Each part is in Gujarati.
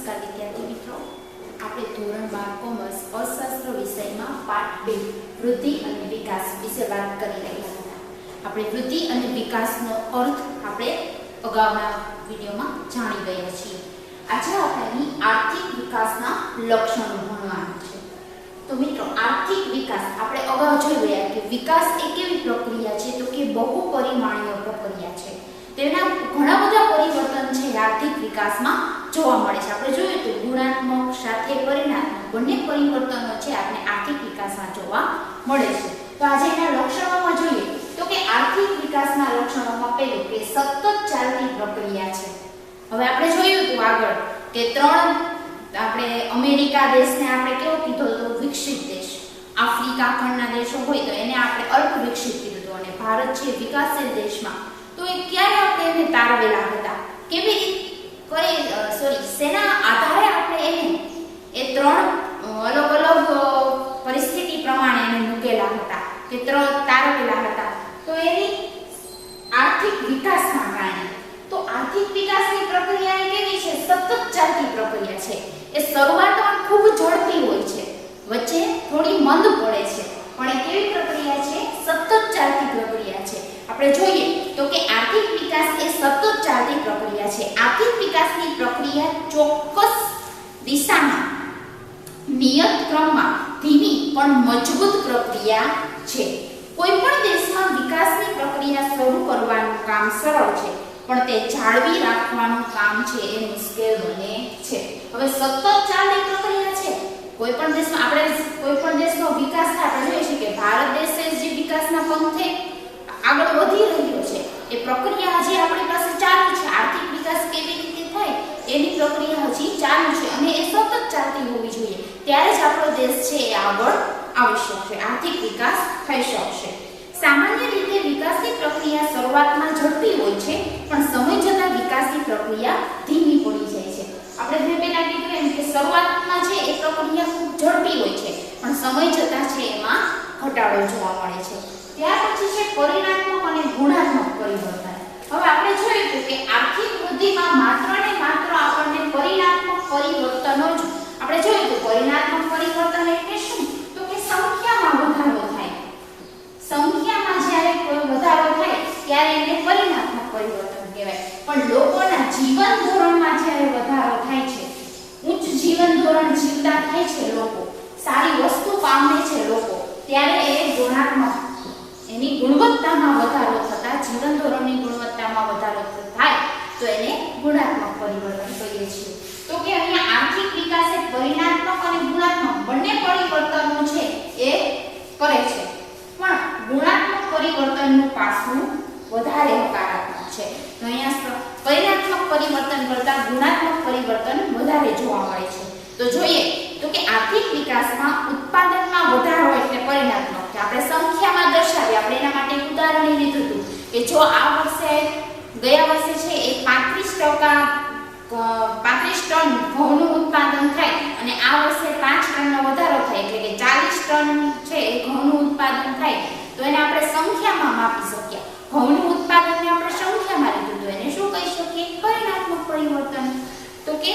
નમસ્કાર વિદ્યાર્થી મિત્રો, આપણે ધોરણ 12 કોમર્સ અર્થશાસ્ત્ર વિષયમાં પાઠ 2 વૃદ્ધિ અને વિકાસ વિશે વાત કરી રહ્યા હતા. આપણે વૃદ્ધિ અને વિકાસનો અર્થ આપણે અગાઉના વિડિયોમાં જાણી ગયા છીએ. આજે આપણે આર્થિક વિકાસના લક્ષણો ભણવાના છે. તો મિત્રો, આર્થિક વિકાસ આપણે અગાઉ જોઈ ગયા કે વિકાસ એ કેવી પ્રક્રિયા છે, તો કે બહુપરિમાણીય પ્રક્રિયા છે. તેના ઘણા બધા પરિવર્તન છે આર્થિક વિકાસમાં જોવા મળે છે. આપણે જોયું તો ગુણાત્મક સાથે પરિમાણાત્મક બંને પરિવર્તનો છે આપણે આર્થિક વિકાસમાં જોવા મળે છે. તો આજે એના લક્ષણોમાં જોઈએ તો કે આર્થિક વિકાસના લક્ષણોમાં પહેલું કે સતત ચાલતી પ્રક્રિયા છે. હવે આપણે જોયું તો આગળ કે ત્રણ આપણે અમેરિકા દેશને આપણે કેવો કીધો તો વિકસિત દેશ, આફ્રિકા ખંડના દેશો હોય તો એને આપણે અલ્પ વિકસિત કીધું હતું, અને ભારત છે વિકાસશીલ દેશમાં. તો એ ક્યારે આપણે એને તારવેલા હતા, કેવી રીતે શેના આધારે આપણે એને એ ત્રણ અલગ અલગ પરિસ્થિતિ પ્રમાણે એને મૂકેલા હતા કે ત્રણ તારવેલા હતા. તો એની આર્થિક વિકાસના કારણે. તો આર્થિક વિકાસની પ્રક્રિયા એ કેવી છે, સતત ચાલતી પ્રક્રિયા છે. એ શરૂઆતમાં ખૂબ ઝડપી હોય છે, વચ્ચે થોડી મંદ પડે છે, પણ એ કેવી પ્રક્રિયા છે, સતત ચાલતી પ્રક્રિયા છે. આપણે જોઈએ તો કે આર્થિક વિકાસ એ સતત ચાલતી પ્રક્રિયા છે. આર્થિક વિકાસની પ્રક્રિયા ચોક્કસ દિશામાં નિયત ક્રમમાં ધીમી પણ મજબૂત પ્રક્રિયા છે. કોઈ પણ દેશમાં વિકાસની પ્રક્રિયા શરૂ કરવાનું કામ સરળ છે, પણ તે જાળવી રાખવાનું કામ છે એ મુશ્કેલ બને છે. હવે સતત ચાલતી પ્રક્રિયા છે. કોઈ પણ દેશમાં આપણે કોઈ પણ દેશનો વિકાસ થાય, આપણે જોઈએ છીએ કે ભારત દેશ જે વિકાસના પંથે આગળ વધી રહ્યો છે, એ પ્રક્રિયા હજી આપણી પાસે ચાલુ છે. આર્થિક વિકાસ કેવી રીતે થાય એની પ્રક્રિયા હજી ચાલુ છે, અને એ સતત ચાલતી હોવી જોઈએ. ત્યારે જ આપણો દેશ છે એ આગળ આવી શકશે, આર્થિક વિકાસ થઈ શકશે. સામાન્ય રીતે વિકાસની પ્રક્રિયા શરૂઆતમાં ઝડપી હોય છે, પણ સમય જતાં વિકાસની પ્રક્રિયા ધીમી પડી જાય છે. આપણે જે પહેલા કીધું એમ કે શરૂઆતમાં છે એ પ્રક્રિયા ખૂબ ઝડપી હોય છે, પણ સમય જતાં છે એમાં ઘટાડો જોવા મળે છે. ત્યાર પછી છે પરિમાણાત્મક અને ગુણાત્મક પરિવર્તન. હવે આપણે જોયું કે આર્થિક વૃદ્ધિમાં માત્ર ને માત્ર આપણને પરિમાણાત્મક પરિવર્તનો જ આપણે જોયું કે પરિમાણાત્મક પરિવર્તન એટલે શું, તો કે સંખ્યામાં વધારો થાય. સંખ્યામાં જ્યારે કોઈ વધારો થાય ત્યારે એને પરિમાણાત્મક પરિવર્તન કહેવાય. પણ લોકોના જીવન ધોરણમાં જ્યારે વધારો થાય છે, ઉચ્ચ જીવન ધોરણ જીવતા થાય છે લોકો, સારી વસ્તુ પામે છે લોકો, ત્યારે એ ગુણાત્મક એની ગુણવત્તામાં વધારો થતા, જીવન ધોરણની ગુણવત્તામાં વધારો થાય તો એને ગુણાત્મક પરિવર્તન કહીએ છીએ. તો કે અહીંયા આર્થિક વિકાસ એ પરિમાણાત્મક અને ગુણાત્મક બંને પરિવર્તનો છે એ કરે છે, પણ ગુણાત્મક પરિવર્તનનું પાસું વધારે હકારાત્મક છે. તો અહીંયા પરિમાણાત્મક પરિવર્તન કરતાં ગુણાત્મક પરિવર્તન વધારે જોવા મળે છે. તો જોઈએ તો કે આર્થિક વિકાસમાં ઉત્પાદનમાં વધારો એટલે પરિમાણાત્મક છે. આપણે સંખ્યામાં દર્શાવી, આપણે એના માટે એક ઉદાહરણ લીધું હતું કે જો આ વર્ષે ગયા વર્ષે છે એ 35 ટન ઘઉંનું ઉત્પાદન થાય અને આ વર્ષે 5 ટનનો વધારો થાય, એટલે કે 40 ટન છે એ ઘઉંનું ઉત્પાદન થાય, તો એને આપણે સંખ્યામાં માપી શકીએ. ઘઉંનું ઉત્પાદનને આપણે સંખ્યામાં લીધું તો એને શું કહી શકીએ, પરિમાણાત્મક પરિવર્તન. તો કે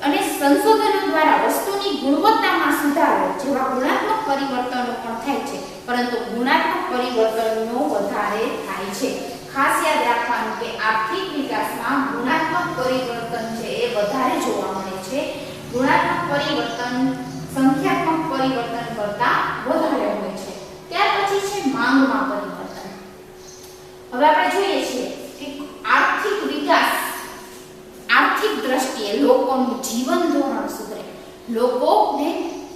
અને સંશોધનો દ્વારા વસ્તુની ગુણવત્તામાં સુધારો જેવા ગુણાત્મક પરિવર્તનો પણ થાય છે, પરંતુ ગુણાત્મક પરિવર્તનનો વધારે થાય છે. ખાસ યાદ રાખવાનું કે આર્થિક વિકાસમાં ગુણાત્મક પરિવર્તન છે એ વધારે જોવા મળે છે. ગુણાત્મક પરિવર્તન સંખ્યાત્મક પરિવર્તન કરતાં વધારે હોય છે. ત્યાર પછી છે માંગમાં પરિવર્તન. હવે આપણે જોઈએ છીએ કે આર્થિક વિકાસ આર્થિક દ્રષ્ટિએ લોકોનું જીવન ધોરણ સુધરે, લોકોને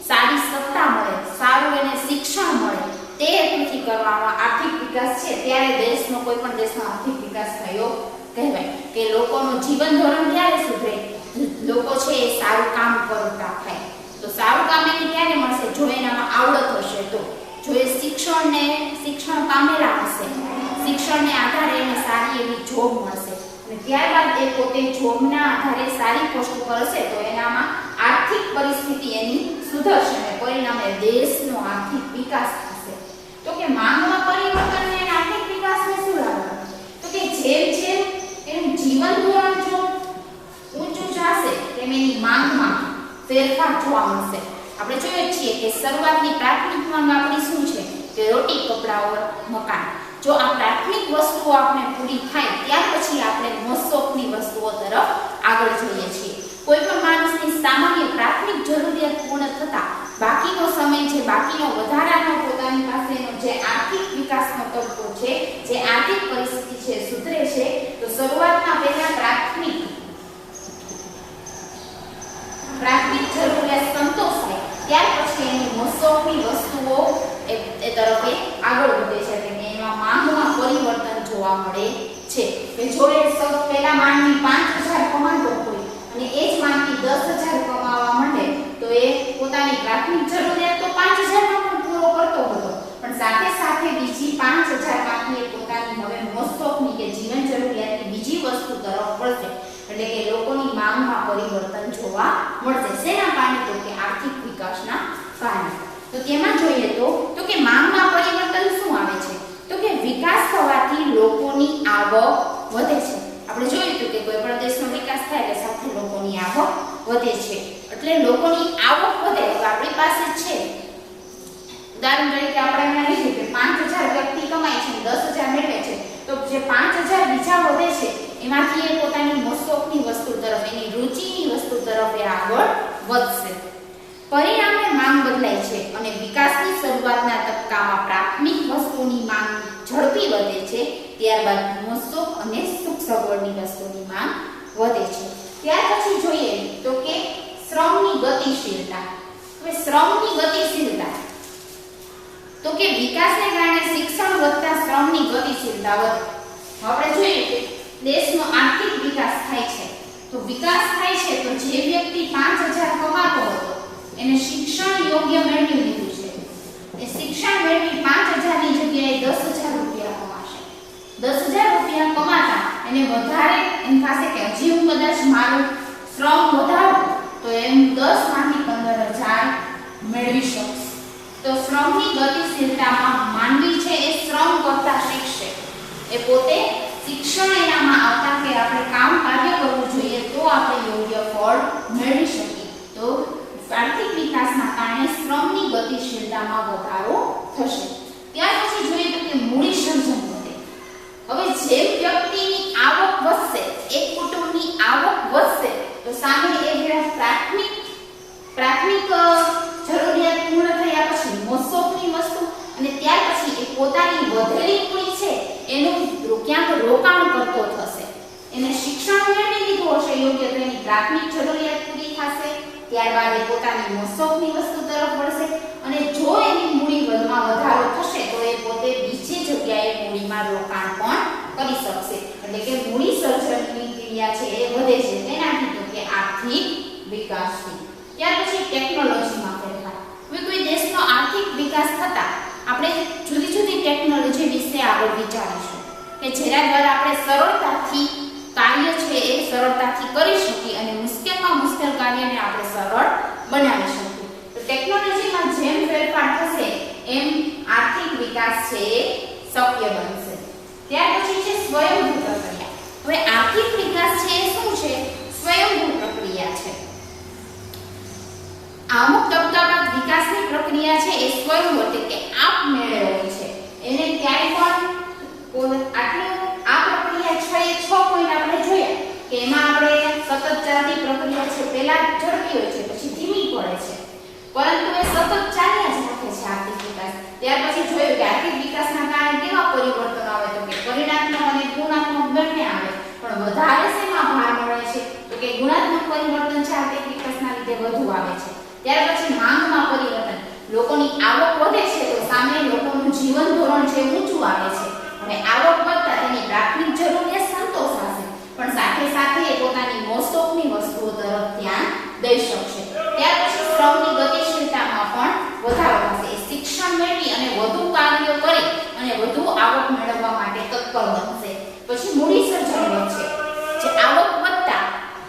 સારી સત્તા મળે, સારું એને શિક્ષણ મળે, તે હેતુથી કરવામાં આર્થિક વિકાસ છે. ત્યારે દેશનો કોઈ પણ દેશનો આર્થિક વિકાસ થયો કહેવાય. કે લોકોનું જીવન ધોરણ ક્યારે સુધરે, લોકો છે એ સારું કામ કરતા થાય. તો સારું કામ એને ક્યારે મળશે, જો એનામાં આવડત હશે, તો જો એ શિક્ષણ પામેલા હશે, શિક્ષણને આધારે એને સારી એવી જોબ મળશે, અને ત્યારબાદ એ પોતે જોબના આધારે સારી પોસ્ટ પર હશે, તો એનામાં આર્થિક પરિસ્થિતિ એની સુધરશે અને પરિણામે દેશનો આર્થિક વિકાસ થશે. તો કે માંગમાં પરિવર્તન અને આર્થિક વિકાસને શું લાગશે, તો કે જેમ જેમ એનું જીવન ધોરણ જો ઊંચું જશે તેમ એની માંગમાં ફેરફાર જોવા મળશે. આપણે જોઈએ છીએ કે શરૂઆતની પ્રાથમિક માંગ આપણી શું છે કે રોટી, કપડાં ઓર મકાન. જો આ પ્રાથમિક વસ્તુઓ આપણે પૂરી થાય ત્યાર પછી આપણે મોજશોખની વસ્તુઓ તરફ આગળ જઈએ છીએ. કોઈ પણ માણસની સામાન્ય પ્રાથમિક જરૂરિયાત પૂર્ણ થતા બાકીનો સમય છે, બાકીનો વધારાનો પોતાની પાસેનો જે આર્થિક વિકાસનો તબક્કો છે, જે આર્થિક પરિસ્થિતિ છે સુધરે છે, તો શરૂઆતમાં પહેલા પ્રાથમિક જરૂરિયાત સંતોષાય ત્યાર પછી એની મોજશોખની વસ્તુઓ એ તરફ આગળ વધે છે. એટલે એમાં માંગમાં પરિવર્તન જોવા મળે છે. કે જો એ સૌ પહેલા માનવી 5000 કમાતો હોય અને એ જ માનવી 10000 કમાવા માંડે તો એ પોતાની પ્રાથમિક જરૂરિયાત તો 5000 માં પણ પૂરો કરતો હતો, પણ સાથે સાથે બીજી 5000 માંથી એ પોતાની હવે મોજશોખની કે જીવન જરૂરિયાતની બીજી વસ્તુ તરફ વળશે. એટલે કે લોકોની માંગમાં પરિવર્તન જોવા મળશે. શેના કારણે? તો કે આર્થિક વિકાસના કારણે. તો તેમાં જોઈએ તો કે માંગમાં પરિવર્તન શું આવે છે? તો કે વિકાસ થવાથી લોકોની આવક વધે છે. આપણે જોયું હતું કે કોઈ પણ દેશનો વિકાસ થાય એટલે સાથે લોકોની આવક વધે છે. એટલે લોકોની આવક વધે તો આપણી પાસે છે, ઉદાહરણ તરીકે આપણે એમાં લીધું કે 5000 વ્યક્તિ કમાય છે, 10000 મેળવે છે, તો જે 5000 બીજા વધે છે એમાંથી એ પોતાની મોજશોખની વસ્તુ તરફ, એની રુચિની વસ્તુ તરફ એ આગળ વધશે. પરિણામે માંગ બદલાય છે અને વિકાસની શરૂઆતના તબક્કામાં પ્રાથમિક વસ્તુની માંગ ઝડપી વધે છે, ત્યારબાદ મોજશોખ અને સુખ સગવડની વસ્તુની માંગ વધે છે. ત્યાર પછી જોઈએ તો કે શ્રમની ગતિશીલતા. હવે શ્રમની ગતિશીલતા તો કે વિકાસને કારણે શિક્ષણ વધતા શ્રમની ગતિશીલતા વધે. આપણે જોઈએ કે દેશનો આર્થિક વિકાસ થાય છે, તો વિકાસ થાય છે તો જે વ્યક્તિ 5000 કમાતો હતો એને શિક્ષણ યોગ્ય મેળવી લીધું છે, એ શિક્ષણ મેળવી 5000 ની જગ્યાએ 10000 રૂપિયા કમાશે. 10000 રૂપિયા કમાતા એને વધારે એમ થશે કે હજી હું કદાચ મારું શ્રમ વધારું તો એમ 10 માંથી 15000 મેળવી શકશે. તો શ્રમની ગતિશીલતામાં માનવી છે એ શ્રમ કરતા શીખશે. એ પોતે શિક્ષણ એનામાં આવતા કે આપણે કામ કાર્ય કરવું જોઈએ તો આપણે યોગ્ય ફળ મેળવી શકીએ. તો આર્થિક વિકાસના કારણે શ્રમની ગતિશીલતામાં વધારો થશે. ત્યાર પછી જોઈએ તો કે મૂડી સર્જન વધે. હવે જેમ વ્યક્તિની આવક વધશે, એક કુટુંબની આવક વધશે, તો સામે એ જે પ્રાથમિક જરૂરિયાત પૂર્ણ થયા પછી મોજશોખની વસ્તુ અને ત્યાર પછી એ પોતાની વધેલી મૂડી છે એનું ક્યાંક રોકાણ કરતો થશે. એને શિક્ષણ મેળવી લીધું હશે યોગ્ય, તો એની પ્રાથમિક જરૂરિયાત પૂરી થશે, ત્યારબાદ એ પોતાની મોજશોખની વસ્તુ તરફ વળશે અને જો એની મૂડીમાં વધારો થશે તો એ પોતે બીજી જગ્યાએ મૂડીમાં રોકાણ પણ કરી શકશે. એટલે કે મૂડી સર્જનની ક્રિયા છે એ વધે છે. તેનાથી તો કે આર્થિક વિકાસથી. ત્યાર પછી ટેકનોલોજીમાં ફેરફાર. હવે કોઈ દેશનો આર્થિક વિકાસ થતા આપણે જુદી જુદી ટેકનોલોજી વિશે આગળ વિચારીશું કે જેના દ્વારા આપણે સરળતાથી કાર્ય છે એ સરળતાથી કરી શકીએ અને મુશ્કેલમાં મુશ્કેલ કાર્યને આપણે સરળ બનાવી શકીએ. તો ટેકનોલોજીમાં જેમ ફેરફાર થશે એમ આર્થિક વિકાસ છે એ શક્ય બનશે. ત્યાર પછી છે સ્વયંભૂ પ્રક્રિયા. હવે આર્થિક વિકાસ છે એ શું છે? સ્વયંભૂ પ્રક્રિયા છે. અમુક તબક્કા બાદ વિકાસની પ્રક્રિયા છે એ સ્વયંભૂ એટલે કે આપમેળે હોય છે. એને ક્યાંય પણ આ પ્રક્રિયા છે એ 6 પોઈન્ટ આપણે જોયા કે એમાં આપણે સતત ચાલતી પ્રક્રિયા છે, પહેલા ઝડપી હોય છે પછી ધીમી પડે છે, પરંતુ એ સતત ચાલ્યા જ રાખે છે આર્થિક વિકાસ. ત્યાર પછી જોયું કે આર્થિક વિકાસના કારણે કેવા પરિવર્તન આવે તો કે પરિણાત્મક અને ગુણાત્મક બંને આવે, પણ વધારે શેમાં ભાર મળે છે તો કે ગુણાત્મક પરિવર્તન છે આર્થિક વિકાસના લીધે વધુ આવે છે. ત્યાર પછી માંગમાં પરિવર્તન, લોકોની આવક વધે છે તો સામે લોકોનું જીવન ધોરણ છે ઊંચું આવે છે અને આવક વધતા તેની પ્રાથમિક જરૂરિયાત સંતોષાશે, પણ સાથે સાથે એ પોતાની મોજશોખની વસ્તુઓ તરફ ધ્યાન દઈ શકશે. ત્યાર પછી શ્રમની ગતિશીલતામાં પણ વધારો થશે. એ શિક્ષણ મેળવી અને વધુ કાર્યો કરી અને વધુ આવક મેળવવા માટે તત્પર બનશે. પછી મૂડી સર્જન વધશે. જે આવક વધતા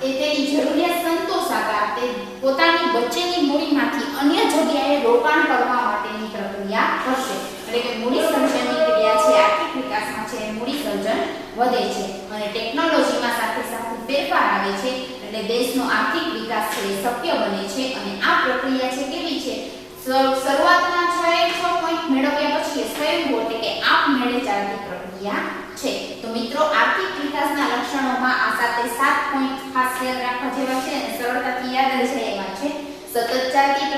એ તેની જરૂરિયાત સંતોષાતા તે પોતાની બચેલી મૂડીમાંથી અન્ય જગ્યાએ રોકાણ કરવા માટેની પ્રક્રિયા કરશે. એટલે કે મૂડી સર્જનની ક્રિયા છે આર્થિક વિકાસમાં છે મૂડી સર્જન વધે છે અને ટેકનોલોજીમાં સાથે સાથે ફેરફાર આવે છે એટલે દેશનો આર્થિક વિકાસ છે એ શક્ય બને છે અને આ પ્રક્રિયા છે કેવી છે શરૂઆતના 6 પોઈન્ટ મેળવ્યા પછી સ્વયંભૂ એટલે કે આપમેળે ચાલતી પ્રક્રિયા છે। તો મિત્રો આર્થિક વિકાસના લક્ષણોમાં આ સાથે 7 પોઈન્ટ ખાસ યાદ રાખવા જેવા છે અને સરળતાથી યાદ રહી જાય એવા છે। સતત ચાલતી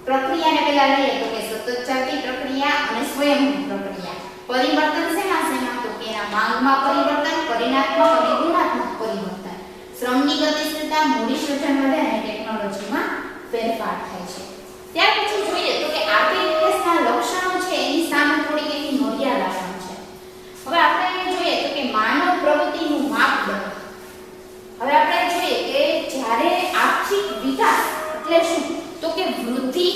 પ્રક્રિયાને પહેલા લઈએ તો કે સતત ચાલતી પ્રક્રિયા અને સ્વયંભૂ પ્રક્રિયા। પરિવર્તન શેમાં તો કે એના માંગમાં પરિવર્તન, પરિણાત્મક અને ગુણાત્મક પરિવર્તન, શ્રમની ગતિશીલતા, મૂડી સર્જન વધે અને ટેકનોલોજીમાં ફેરફાર થાય છે। ત્યાર પછી જોઈએ તો કે આર્થિક વિકાસના લક્ષણો છે એની સામે થોડી એની મર્યાદા પણ છે। હવે આપણે જોઈએ તો કે માનવ પ્રગતિનું માપદંડ। હવે આપણે જોઈએ કે જ્યારે આર્થિક વિકાસ એટલે શું તો કે વૃદ્ધિ,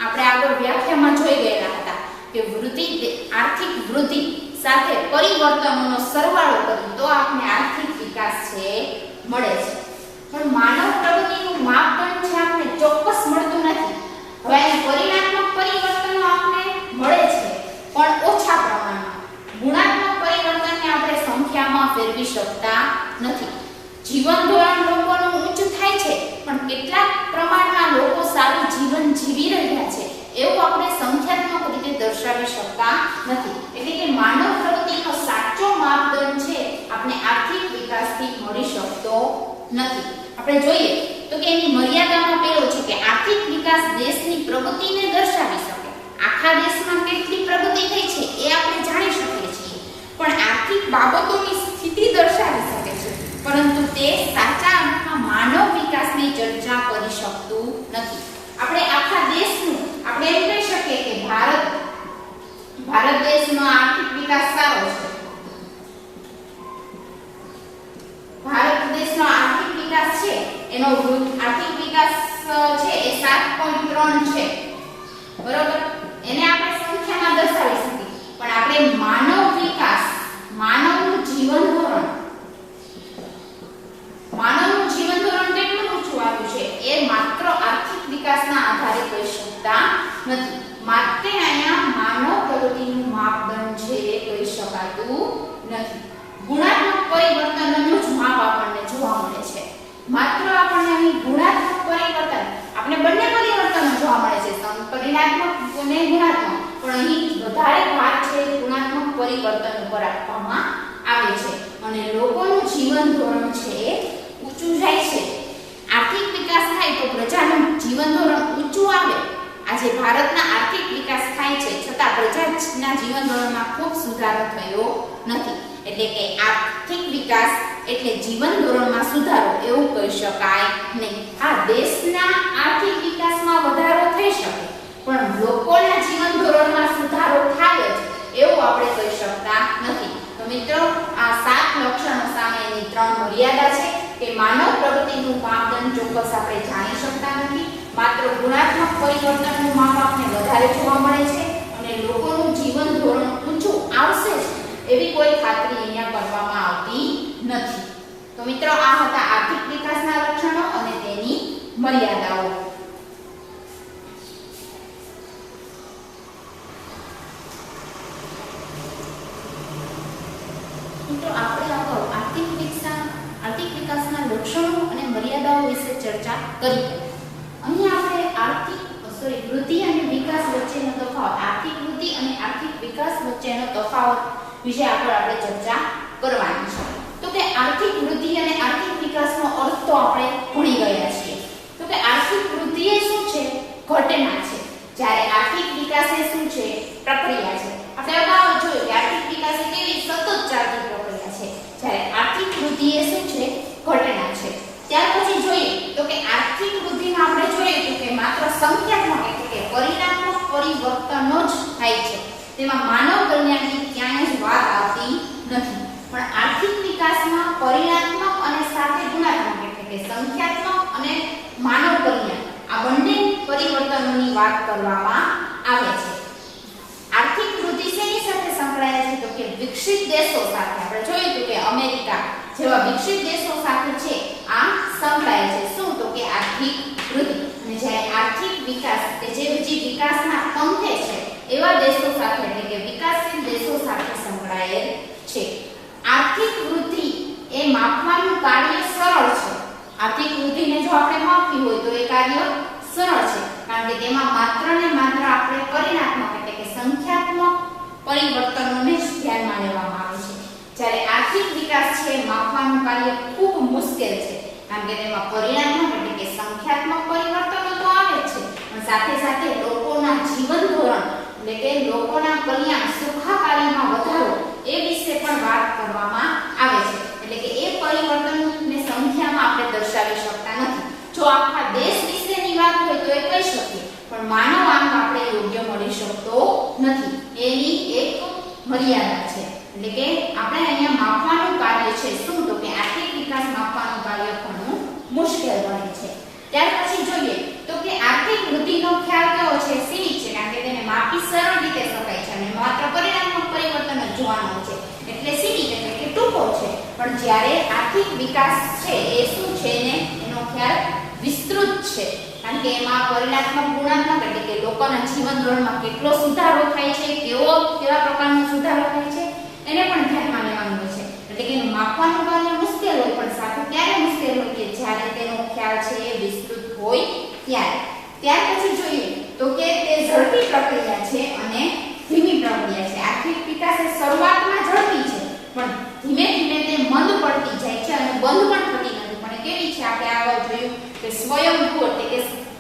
આપણે આગળ વ્યાખ્યામાં જોઈ ગયેલા હતા કે વૃદ્ધિ આર્થિક વૃદ્ધિ સાથે પરિવર્તનોનો સરવાળો કરીએ તો આપણે આર્થિક વિકાસ છે મળે છે। પણ માનવ પ્રગતિનું માપદંડ છે આપણે ચોક્કસ મળતું નથી। હવે અહીં પરિણાત્મક પરિવર્તનો આપણે મળે છે પણ ઓછા પ્રમાણમાં, ગુણાત્મક પરિવર્તનને આપણે સંખ્યામાં ફેરવી શકતા નથી। જીવન ધોરણ લોકોનું ઊંચું થાય છે પણ કેટલાક પ્રમાણમાં લોકો સારું જીવન જીવી રહ્યા છે એવું આપણે સંખ્યાત્મક રીતે દર્શાવી શકતા નથી। એટલે કે માનવ પ્રગતિનો સાચો માપદંડ છે આપણે આર્થિક વિકાસથી મળી શકતો નથી। આપણે જોઈએ તો કે એની મર્યાદામાં પેલો છે કે આર્થિક વિકાસ દેશની પ્રગતિને દર્શાવી શકે। આખા દેશમાં કેટલી પ્રગતિ થઈ છે એ આપણે જાણી શકીએ છીએ પણ આર્થિક બાબતોની સ્થિતિ દર્શાવી શકે છે પરંતુ તે સાચા અર્થમાં માનવ વિકાસની ચર્ચા કરી શકતું નથી। આપણે આખા દેશનું આપણે એમ કહી શકીએ કે ભારત દેશનો આર્થિક વિકાસ સારો છે। ભારત દેશનો આર્થિક વિકાસ છે એનો આર્થિક વિકાસ છે એ 7.3 છે બરોબર, એને આપણે સંખ્યામાં દર્શાવી શકીએ પણ આપણે માનવ વિકાસ, માનવનું જીવન ધોરણ કેટલું ઊંચું આવ્યું છે એ માત્ર આર્થિક વિકાસના આધારે કહી શકતા નથી। માટે અહીંયા માનવ પ્રગતિનું માપદંડ છે એ કહી શકાતું નથી। ગુણાત્મક પરિવર્તનનું જ માપ આપણને જોવા મળે છે। માત્ર આપણને અહીં ગુણાત્મક પરિવર્તન, આપણે બંને પરિવર્તનો જોવા મળે છે પરિણાત્મક અને ગુણાત્મક, પણ અહીં વધારે ભાર છે ગુણાત્મક પરિવર્તન ઉપર આપવામાં આવે છે અને લોકોનું જીવન ધોરણ છે એ ઊંચું જાય છે। આર્થિક વિકાસ થાય તો પ્રજાનું જીવન ધોરણ ઊંચું આવે। આજે ભારતના આર્થિક વિકાસ થાય છે છતાં પ્રજાના જીવન ધોરણમાં ખૂબ સુધારો થયો નથી। એટલે કે આર્થિક વિકાસ એટલે જીવન ધોરણમાં સુધારો એવું કહી શકાય નહીં। આ દેશના આર્થિક વિકાસમાં વધારો થઈ શકે પણ લોકોના જીવન ધોરણમાં સુધારો થાય જ એવું આપણે કહી શકતા નથી। તો મિત્રો આ 7 લક્ષણો સામે એની 3 મર્યાદા છે કે માનવ પ્રગતિનું માપદંડ ચોક્કસ આપણે જાણી શકતા નથી, માત્ર ગુણાત્મક પરિવર્તનનું માપ આપણે વધારે જોવા મળે છે અને લોકોનું જીવન ધોરણ ઊંચું આવશે જ એવી કોઈ ખાતરી અહીંયા કરવામાં આવતી નથી। તો મિત્રો આ હતા આર્થિક વિકાસના લક્ષણો અને તેની મર્યાદાઓ। મિત્રો આપણે અગાઉ આર્થિક વિકાસના લક્ષણો અને મર્યાદાઓ વિશે ચર્ચા કરી। અહીં આપણે વૃદ્ધિ અને વિકાસ વચ્ચેનો તફાવત, આર્થિક વૃદ્ધિ અને આર્થિક વિકાસ વચ્ચેનો તફાવત વિશે આપણે ચર્ચા કરવાની છે। તો કે આર્થિક વૃદ્ધિ અને આર્થિક વિકાસનો અર્થ તો આપણે ભણી ગયા છીએ। તો કે આર્થિક વૃદ્ધિ એ શું છે? ઘટના છે, જ્યારે આર્થિક વિકાસ એ શું છે? પ્રક્રિયા છે। આપણે અગાઉ જોયું કે આર્થિક વિકાસ એ કેવી સતત ચાલતી પ્રક્રિયા છે, જ્યારે આર્થિક વૃદ્ધિ એ શું છે? ઘટના છે। ત્યાર પછી જોઈએ તો કે આર્થિક વૃદ્ધિમાં આપણે જોઈએ તો કે માત્ર સંખ્યાત્મક એટલે કે પરિણાત્મક પરિવર્તનો જ થાય છે, તેમાં માનવ કલ્યાણની ક્યાંય જ વાત આવતી નથી। પણ આર્થિક વિકાસમાં પરિણાત્મક અને સાથે ગુણાત્મક એટલે કે સંખ્યાત્મક અને માનવ કલ્યાણ આ બંને પરિવર્તનોની વાત કરવામાં આવે છે। આર્થિક વૃદ્ધિ શેની સાથે સંકળાયેલ છે? તો કે વિકસિત દેશો સાથે, આપણે જોયું કે અમેરિકા જેવા વિકસિત દેશો સાથે છે આ સંકળાયેલ છે। શું? તો કે આર્થિક વૃદ્ધિ। અને જ્યારે આર્થિક વિકાસ કે જે વિકાસના પંથે છે એવા દેશો સાથે એટલે કે વિકાસશીલ દેશો સાથે સંકળાયેલ છે। આર્થિક વૃદ્ધિ એ માપવાનું કાર્ય સરળ છે. આર્થિક વૃદ્ધિને જો આપણે માપવી હોય તો એ કાર્ય સરળ છે, કારણ કે તેમાં માત્ર ને માત્ર આપણે પરિણાત્મક એટલે કે સંખ્યાત્મક પરિવર્તનોને જ ધ્યાનમાં લેવામાં આવે છે. જ્યારે આર્થિક વિકાસ છે માપવાનું કાર્ય ખૂબ મુશ્કેલ છે, કારણ કે તેમાં પરિણાત્મક એટલે કે સંખ્યાત્મક પરિવર્તનો તો આવે જ છે, પણ સાથે સાથે લોકોના જીવન ધોરણ એટલે કે લોકોના કલ્યાણ સુખાકારીમાં વધારો એ વિશે પણ વાત કરવામાં આવે છે. એટલે કે એ પરિવર્તનને સંખ્યામાં આપણે દર્શાવી શકતા નથી. જો આખા દેશ વિશેની વાત હોય તો એ કહી શકીએ, પણ માનવ આંક આપણે યોગ્ય મળી શકતો નથી. એની એક મર્યાદા છે. એટલે કે આપણે અહીંયા માપવાનું કાર્ય છે શું, તો કે આર્થિક વિકાસ માપવાનું કાર્ય ઘણું મુશ્કેલ બને છે. ત્યાર પછી જોઈએ તો કે આર્થિક વૃદ્ધિનો ખ્યાલ કેવો છે, સીમિત છે, કારણ કે તેને માપી સરળ રીતે શકાય છે અને માત્ર પરિણાત્મક પરિવર્તન જ જોવાનું છે, એટલે સીમિત એટલે કે ટૂંકો છે. પણ જ્યારે આર્થિક વિકાસ છે એ શું છે ને એનો ખ્યાલ વિસ્તૃત છે, કારણ કે એમાં પરિણાત્મક ગુણાત્મક એટલે કે લોકોના જીવન ધોરણમાં કેટલો સુધારો થાય છે, કેવા પ્રકારનો સુધારો થાય છે એને પણ ધ્યાનમાં લેવાનું હોય છે. એટલે કે માપવાનું કાર્ય મુશ્કેલ હોય, પણ સાથે ત્યારે મુશ્કેલ હોય કે જ્યારે તેનો ખ્યાલ છે એ વિસ્તૃત હોય ત્યારે. ત્યાર પછી જોઈએ તો કે તે ઝડપી પ્રક્રિયા છે અને ધીમી પ્રક્રિયા છે. આર્થિક વિકાસ એ શરૂઆતમાં ઝડપી છે, પણ ધીમે ધીમે તે મંદ પડતી જાય છે અને બંધ પણ થતી નથી. પણ કેવી છે, આપણે આગળ જોયું કે સ્વયંભૂ એટલે કે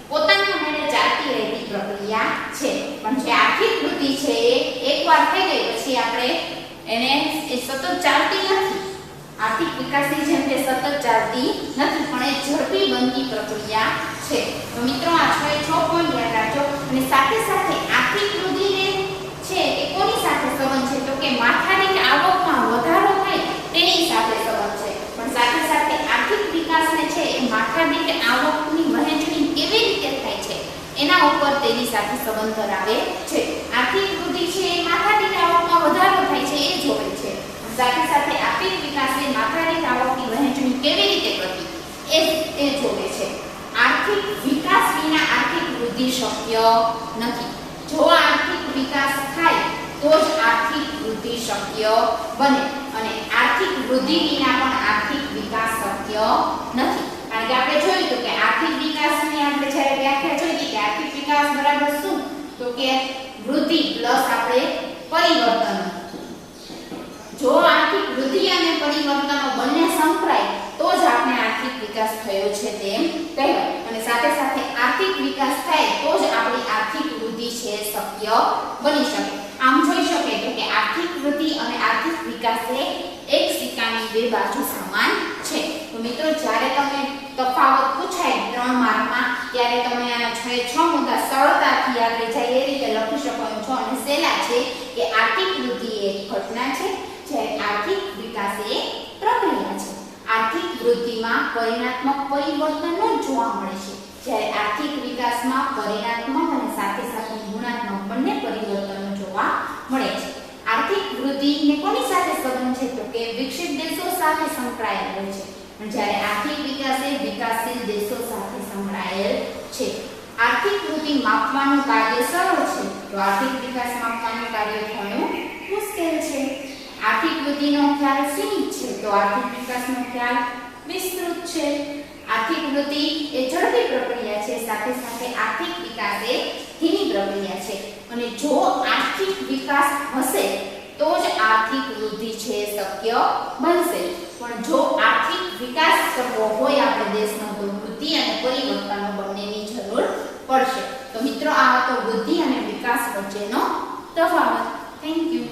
પોતાના મને ચાલતી રહેતી પ્રક્રિયા છે. પણ જે આર્થિક વૃદ્ધિ છે એ એકવાર થઈ ગઈ પછી આપણે એને સતત ચાલતી નથી. આર્થિક વિકાસની જેમ કે સતત ચાલતી નથી, પણ એ ઝડપી બનતી પ્રક્રિયા છે. તો મિત્રો આ 6 પોઈન્ટ યાદ રાખજો. અને સાથે સાથે આર્થિક વૃદ્ધિને છે એ કોની સાથે સંબંધ છે, તો કે માથાદીઠ આવકમાં વધારો થાય તેની સાથે સંબંધ છે. પણ સાથે સાથે આર્થિક વિકાસને છે એ માથાદીઠ આવકની વહેંચણી કેવી રીતે થાય છે એના ઉપર તેની સાથે સંબંધ ધરાવે છે. આર્થિક વૃદ્ધિ છે એ માથાદીઠ આવકમાં વધારો થાય છે એ જોવે છે. સાથે સાથે આર્થિક વિકાસ એ માથાદીઠ આવકની વહેંચણી કેવી રીતે કરવી એ જોવે છે. આર્થિક વિકાસ વિના આર્થિક વૃદ્ધિ શક્ય નથી. જો આર્થિક વિકાસ થાય તો જ આર્થિક વૃદ્ધિ શક્ય બને, અને આર્થિક વૃદ્ધિ વિના પણ આર્થિક વિકાસ શક્ય નથી. કારણ કે આપણે જોયું તો કે આર્થિક વિકાસની આપણે જ્યારે વ્યાખ્યા જોઈ કે આર્થિક વિકાસ બરાબર શું, તો કે વૃદ્ધિ પ્લસ આપણે પરિવર્તન. જો આર્થિક વૃદ્ધિ અને પરિવર્તનો બંને સંકળાય તો જ આપણે આર્થિક વિકાસ થયો છે તેમ કહેવાય. અને સાથે સાથે આર્થિક વિકાસ થાય તો જ આપણી આર્થિક વૃદ્ધિ છે શક્ય બની શકે. આમ જોઈ શકે તો કે આર્થિક વૃદ્ધિ અને આર્થિક વિકાસ એ એક સિક્કાની બે બાજુ સમાન છે. તો મિત્રો જ્યારે તમે તફાવત પૂછાય 3 માર્કમાં ત્યારે તમે આના 6 મુદ્દા સરળતાથી યાદ રહી જાય એ રીતે લખી શકો છો. અને સહેલા છે કે આર્થિક વૃદ્ધિ એ ઘટના છે, જ્યારે આર્થિક વિકાસ એ પ્રક્રિયા છે. આર્થિક વૃદ્ધિમાં પરિણાત્મક પરિવર્તનો જોવા મળે છે, જ્યારે આર્થિક વિકાસમાં પરિણાત્મક અને સાથે સાથે ગુણાત્મક બંને પરિવર્તનો જોવા મળે છે. આર્થિક વૃદ્ધિને કોની સાથે સંબંધ છે, તો કે વિકસિત દેશો સાથે સંકળાયેલ હોય છે, જ્યારે આર્થિક વિકાસ એ વિકાસશીલ દેશો સાથે સંકળાયેલ છે. આર્થિક વૃદ્ધિ માપવાનું કાર્ય સરળ છે, તો આર્થિક વિકાસ માપવાનું કાર્ય ઘણું મુશ્કેલ છે. આર્થિક વૃદ્ધિનો ખ્યાલ સીમિત છે, તો આર્થિક વિકાસનો ખ્યાલ વિસ્તૃત છે. આર્થિક વૃદ્ધિ એ ઝડપી પ્રક્રિયા છે, સાથે સાથે આર્થિક વિકાસ એ ધીમી પ્રક્રિયા છે. અને જો આર્થિક વિકાસ હશે તો જ આર્થિક વૃદ્ધિ છે શક્ય બનશે. પણ જો આર્થિક વિકાસ કરવો હોય આપણે દેશનો, તો વૃદ્ધિ અને પરિવર્તનો બંનેની જરૂર પડશે. તો મિત્રો આ હતો વૃદ્ધિ અને વિકાસ વચ્ચેનો તફાવત. Thank you.